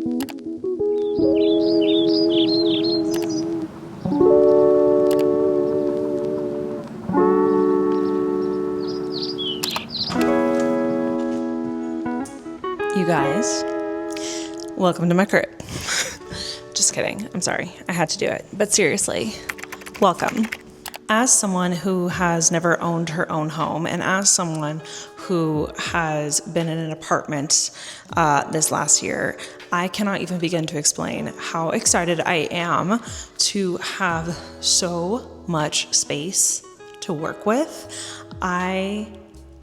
You guys, welcome to my crib. Just kidding. I'm sorry. I had to do it. But seriously, welcome. As someone who has never owned her own home, and as someone who has been in an apartment this last year, I cannot even begin to explain how excited I am to have so much space to work with. I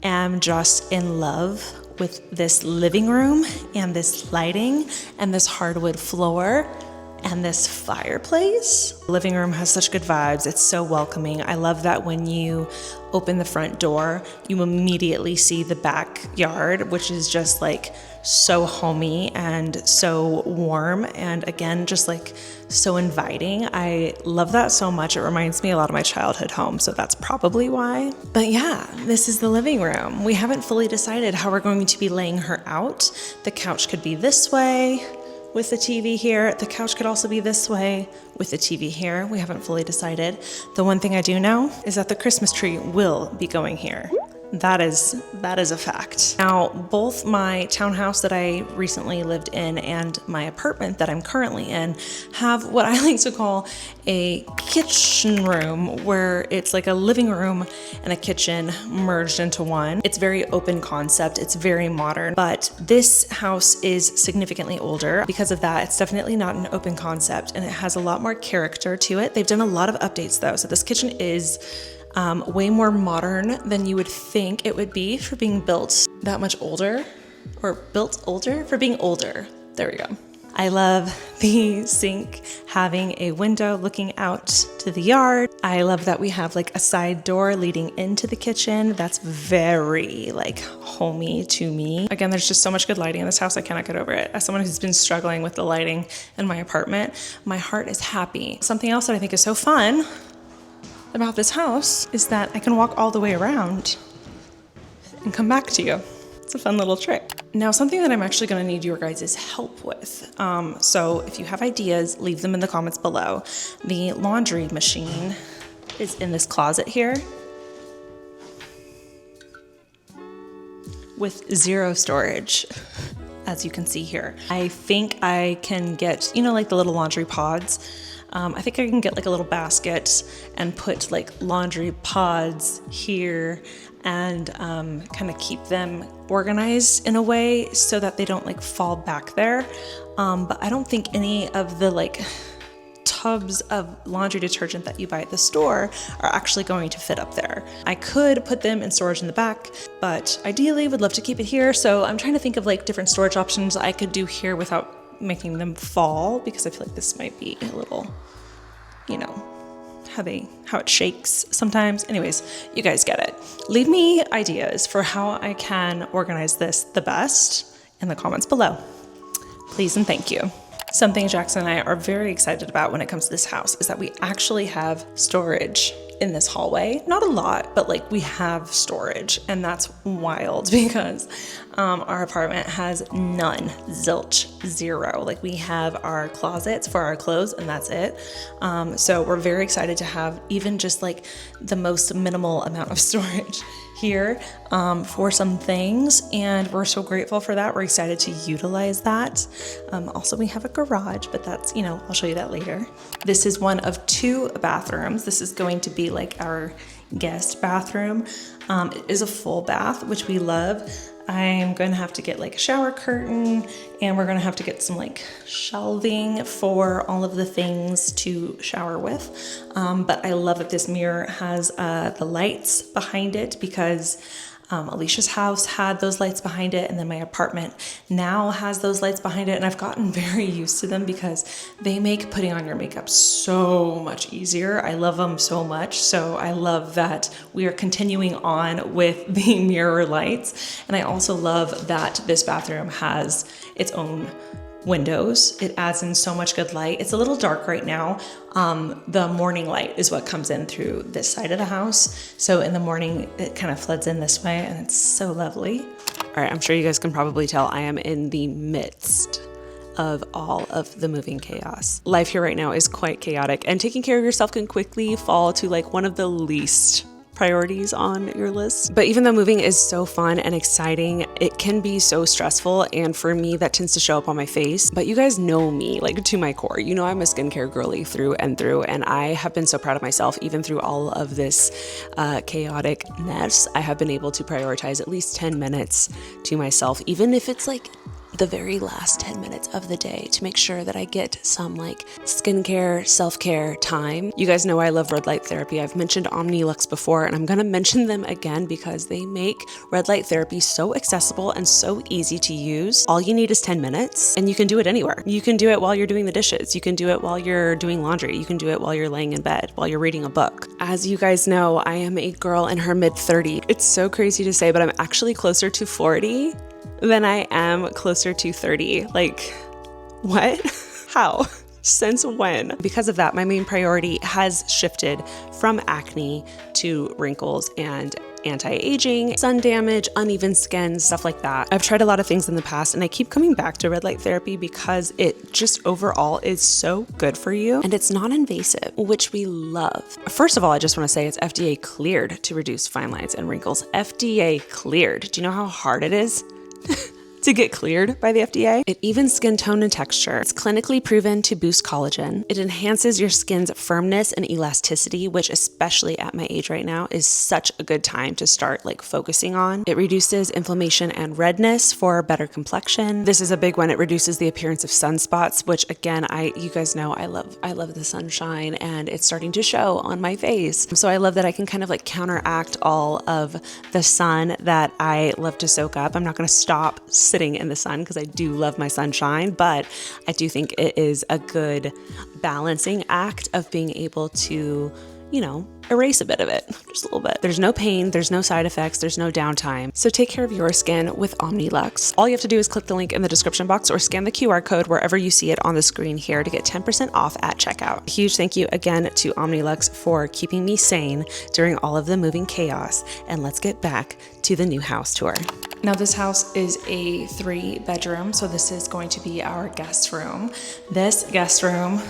am just in love with this living room and this lighting and this hardwood floor and this fireplace. The living room has such good vibes. It's so welcoming. I love that when you open the front door, you immediately see the backyard, which is just like so homey and so warm. And again, just like so inviting. I love that so much. It reminds me a lot of my childhood home. So that's probably why. But yeah, this is the living room. We haven't fully decided how we're going to be laying her out. The couch could be this way with the TV here. The couch could also be this way with the TV here. We haven't fully decided. The one thing I do know is that the Christmas tree will be going here. That is a fact. Now, both my townhouse that I recently lived in and my apartment that I'm currently in have what I like to call a kitchen room, where it's like a living room and a kitchen merged into one. It's very open concept. It's very modern, but this house is significantly older. Because of that, it's definitely not an open concept, and it has a lot more character to it. They've done a lot of updates though. So this kitchen is way more modern than you would think it would be for being built that much older, or built older for being older. There we go. I love the sink having a window looking out to the yard. I love that we have like a side door leading into the kitchen. That's very like homey to me. Again, there's just so much good lighting in this house. I cannot get over it. As someone who's been struggling with the lighting in my apartment, my heart is happy. Something else that I think is so fun about this house is that I can walk all the way around and come back to you. It's a fun little trick. Now, something that I'm actually going to need your guys' help with. So if you have ideas, leave them in the comments below. The laundry machine is in this closet here with zero storage, as you can see here. I think I can get, you know, like the little laundry pods. I think I can get like a little basket and put like laundry pods here and kind of keep them organized in a way so that they don't like fall back there. But I don't think any of the like tubs of laundry detergent that you buy at the store are actually going to fit up there. I could put them in storage in the back, but ideally would love to keep it here. So I'm trying to think of like different storage options I could do here without making them fall, because I feel like this might be a little, you know, how it shakes sometimes. Anyways, you guys get it. Leave me ideas for how I can organize this the best in the comments below. Please and thank you. Something Jackson and I are very excited about when it comes to this house is that we actually have storage in this hallway. Not a lot, but like we have storage, and that's wild because our apartment has none, zilch, zero. Like we have our closets for our clothes and that's it. So we're very excited to have even just like the most minimal amount of storage here for some things, and we're so grateful for that. We're excited to utilize that. Also, we have a garage, but that's, you know, I'll show you that later. This is one of 2 bathrooms. This is going to be like our guest bathroom. It is a full bath, which we love. I'm going to have to get like a shower curtain, and we're going to have to get some like shelving for all of the things to shower with. But I love that this mirror has the lights behind it, because Alicia's house had those lights behind it, and then my apartment now has those lights behind it, and I've gotten very used to them because they make putting on your makeup so much easier. I love them so much. So I love that we are continuing on with the mirror lights. And I also love that this bathroom has its own windows. It adds in so much good light. It's a little dark right now. The morning light is what comes in through this side of the house. So in the morning, it kind of floods in this way, and it's so lovely. All right, I'm sure you guys can probably tell I am in the midst of all of the moving chaos. Life here right now is quite chaotic, and taking care of yourself can quickly fall to like one of the least priorities on your list. But even though moving is so fun and exciting, it can be so stressful, and for me that tends to show up on my face. But you guys know me like to my core. You know I'm a skincare girly through and through, and I have been so proud of myself. Even through all of this chaotic mess, I have been able to prioritize at least 10 minutes to myself, even if it's like the very last 10 minutes of the day, to make sure that I get some like skincare, self-care time. You guys know I love red light therapy. I've mentioned OmniLux before, and I'm gonna mention them again because they make red light therapy so accessible and so easy to use. All you need is 10 minutes, and you can do it anywhere. You can do it while you're doing the dishes. You can do it while you're doing laundry. You can do it while you're laying in bed, while you're reading a book. As you guys know, I am a girl in her mid-30s. It's so crazy to say, but I'm actually closer to 40 than I am closer to 30. Like, what? How? Since when? Because of that, my main priority has shifted from acne to wrinkles and anti-aging, sun damage, uneven skin, stuff like that. I've tried a lot of things in the past, and I keep coming back to red light therapy because it just overall is so good for you, and it's non-invasive, which we love. First of all, I just want to say it's FDA cleared to reduce fine lines and wrinkles. FDA cleared. Do you know how hard it is to get cleared by the FDA? It evens skin tone and texture. It's clinically proven to boost collagen. It enhances your skin's firmness and elasticity, which especially at my age right now is such a good time to start like focusing on. It reduces inflammation and redness for better complexion. This is a big one. It reduces the appearance of sunspots, which again, you guys know I love the sunshine, and it's starting to show on my face. So I love that I can kind of like counteract all of the sun that I love to soak up. I'm not going to stop sitting in the sun because I do love my sunshine, but I do think it is a good balancing act of being able to, you know, erase a bit of it, just a little bit. There's no pain, there's no side effects, there's no downtime. So take care of your skin with OmniLux. All you have to do is click the link in the description box or scan the QR code wherever you see it on the screen here to get 10% off at checkout. A huge thank you again to OmniLux for keeping me sane during all of the moving chaos. And let's get back to the new house tour. Now this house is a 3-bedroom, so this is going to be our guest room. This guest room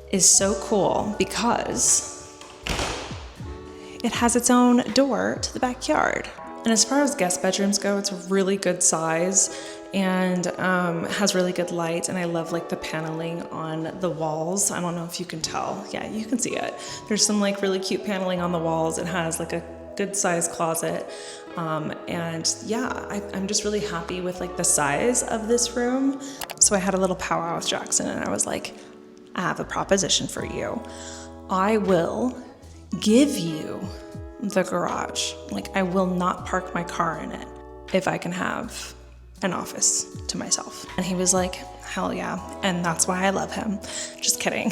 is so cool because it has its own door to the backyard. And as far as guest bedrooms go, it's a really good size and has really good light. And I love like the paneling on the walls. I don't know if you can tell. Yeah, you can see it. There's some like really cute paneling on the walls. It has like a good size closet. And yeah, I'm just really happy with like the size of this room. So I had a little powwow with Jackson, and I was like, I have a proposition for you. I will give you the garage. Like, I will not park my car in it if I can have an office to myself. And he was like, hell yeah. And that's why I love him. Just kidding.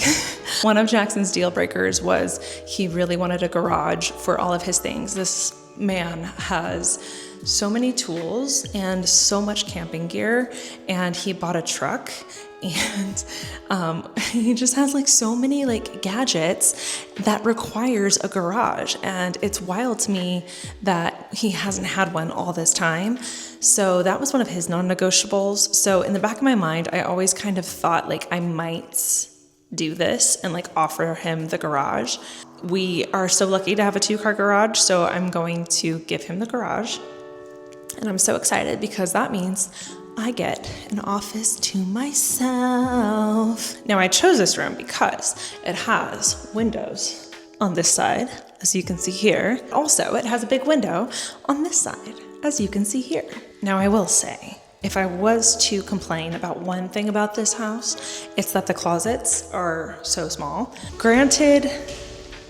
One of Jackson's deal breakers was he really wanted a garage for all of his things. This man has so many tools and so much camping gear, and he bought a truck, and he just has like so many like gadgets that requires a garage. And it's wild to me that he hasn't had one all this time. So that was one of his non-negotiables. So in the back of my mind, I always kind of thought like I might do this and like offer him the garage. We are so lucky to have a 2-car garage, so I'm going to give him the garage. And I'm so excited because that means I get an office to myself. Now I chose this room because it has windows on this side, as you can see here. Also, it has a big window on this side, as you can see here. Now I will say, if I was to complain about one thing about this house, it's that the closets are so small. Granted,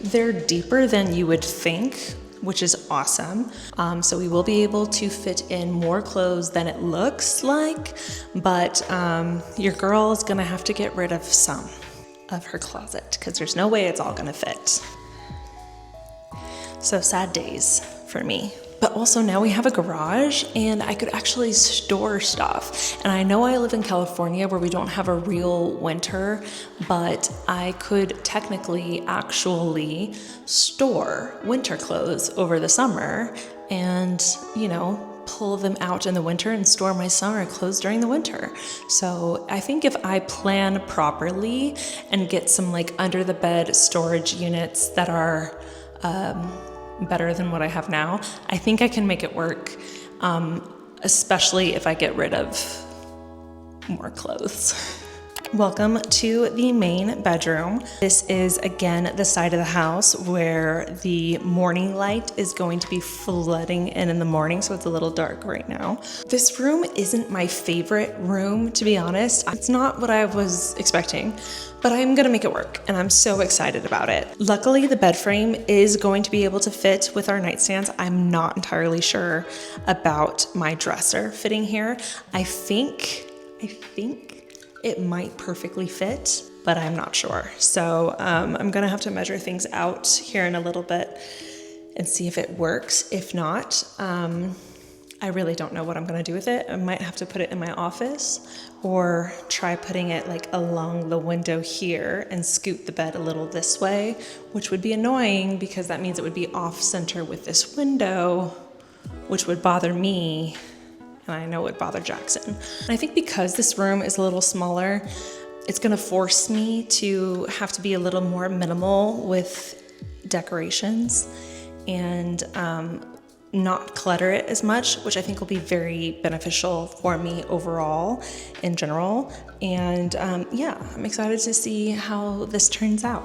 they're deeper than you would think, which is awesome. So we will be able to fit in more clothes than it looks like, but your girl is gonna have to get rid of some of her closet because there's no way it's all gonna fit. So sad days for me. But also now we have a garage and I could actually store stuff. And I know I live in California where we don't have a real winter, but I could technically actually store winter clothes over the summer and, you know, pull them out in the winter and store my summer clothes during the winter. So I think if I plan properly and get some like under the bed storage units that are better than what I have now, I think I can make it work, especially if I get rid of more clothes. Welcome to the main bedroom. This is again the side of the house where the morning light is going to be flooding in the morning, so it's a little dark right now. This room isn't my favorite room, to be honest. It's not what I was expecting, but I'm gonna make it work and I'm so excited about it. Luckily, the bed frame is going to be able to fit with our nightstands. I'm not entirely sure about my dresser fitting here. I think it might perfectly fit, but I'm not sure. So I'm gonna have to measure things out here in a little bit and see if it works. If not, I really don't know what I'm gonna do with it. I might have to put it in my office or try putting it like along the window here and scoot the bed a little this way, which would be annoying because that means it would be off center with this window, which would bother me. And I know it would bother Jackson. And I think because this room is a little smaller, it's gonna force me to have to be a little more minimal with decorations and not clutter it as much, which I think will be very beneficial for me overall in general. And yeah, I'm excited to see how this turns out.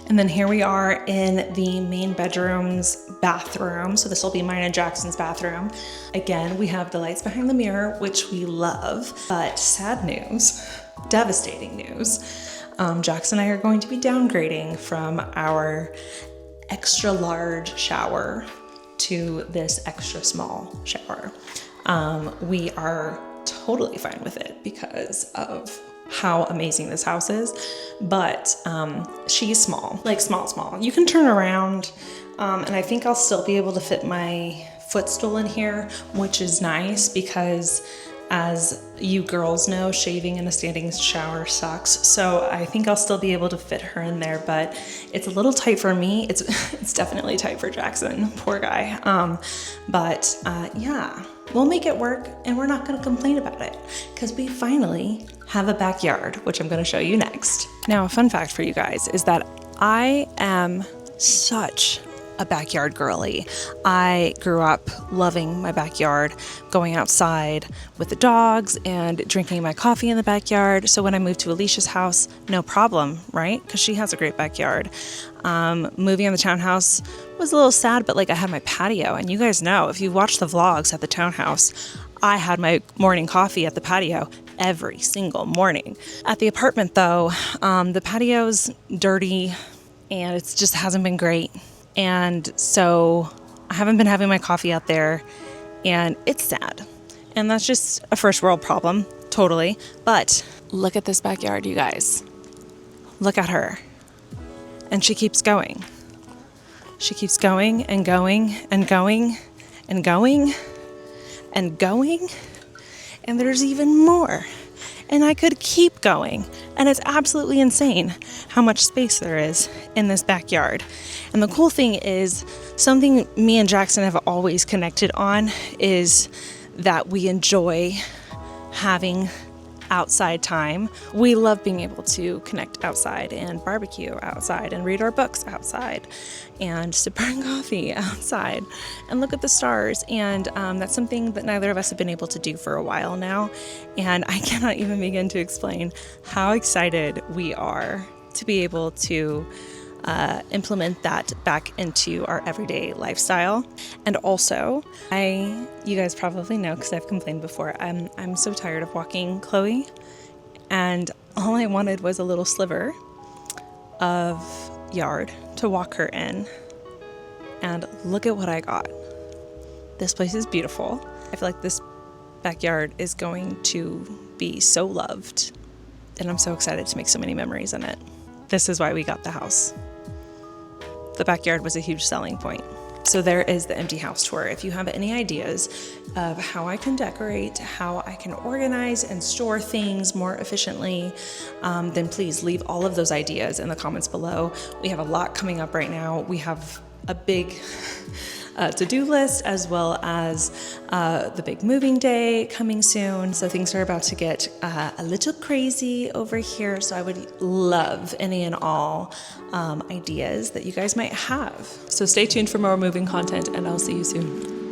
And then here we are in the main bedroom's bathroom. So this will be mine and Jackson's bathroom. Again, we have the lights behind the mirror, which we love, but sad news, devastating news. Jackson and I are going to be downgrading from our extra large shower to this extra small shower. We are totally fine with it because of how amazing this house is, but she's small, like small. You can turn around, and I think I'll still be able to fit my footstool in here, which is nice because as you girls know, shaving in a standing shower sucks. So I think I'll still be able to fit her in there, but it's a little tight for me. It's definitely tight for Jackson, poor guy. But yeah, we'll make it work and we're not gonna complain about it because we finally have a backyard, which I'm gonna show you next. Now, a fun fact for you guys is that I am such a backyard girly. I grew up loving my backyard, going outside with the dogs and drinking my coffee in the backyard. So when I moved to Alicia's house, no problem, right? Because she has a great backyard. Moving in the townhouse was a little sad, but like I had my patio, and you guys know, if you watch the vlogs at the townhouse, I had my morning coffee at the patio every single morning. At the apartment though, the patio's dirty and it just hasn't been great. And so I haven't been having my coffee out there and it's sad. And that's just a first world problem, totally. But look at this backyard, you guys. Look at her. And she keeps going. She keeps going and going and going and going and going. And there's even more. And I could keep going. And it's absolutely insane how much space there is in this backyard. And the cool thing is, something me and Jackson have always connected on is that we enjoy having outside time. We love being able to connect outside and barbecue outside and read our books outside and sip our coffee outside and look at the stars. And that's something that neither of us have been able to do for a while now. And I cannot even begin to explain how excited we are to be able to implement that back into our everyday lifestyle. And also, you guys probably know because I've complained before, I'm so tired of walking Chloe, and all I wanted was a little sliver of yard to walk her in. And look at what I got. This place is beautiful. I feel like this backyard is going to be so loved, and I'm so excited to make so many memories in it. This is why we got the house. The backyard was a huge selling point. So there is the empty house tour. If you have any ideas of how I can decorate, how I can organize and store things more efficiently, then please leave all of those ideas in the comments below. We have a lot coming up right now. We have a big to-do list, as well as the big moving day coming soon. So things are about to get a little crazy over here. So I would love any and all ideas that you guys might have. So stay tuned for more moving content, and I'll see you soon.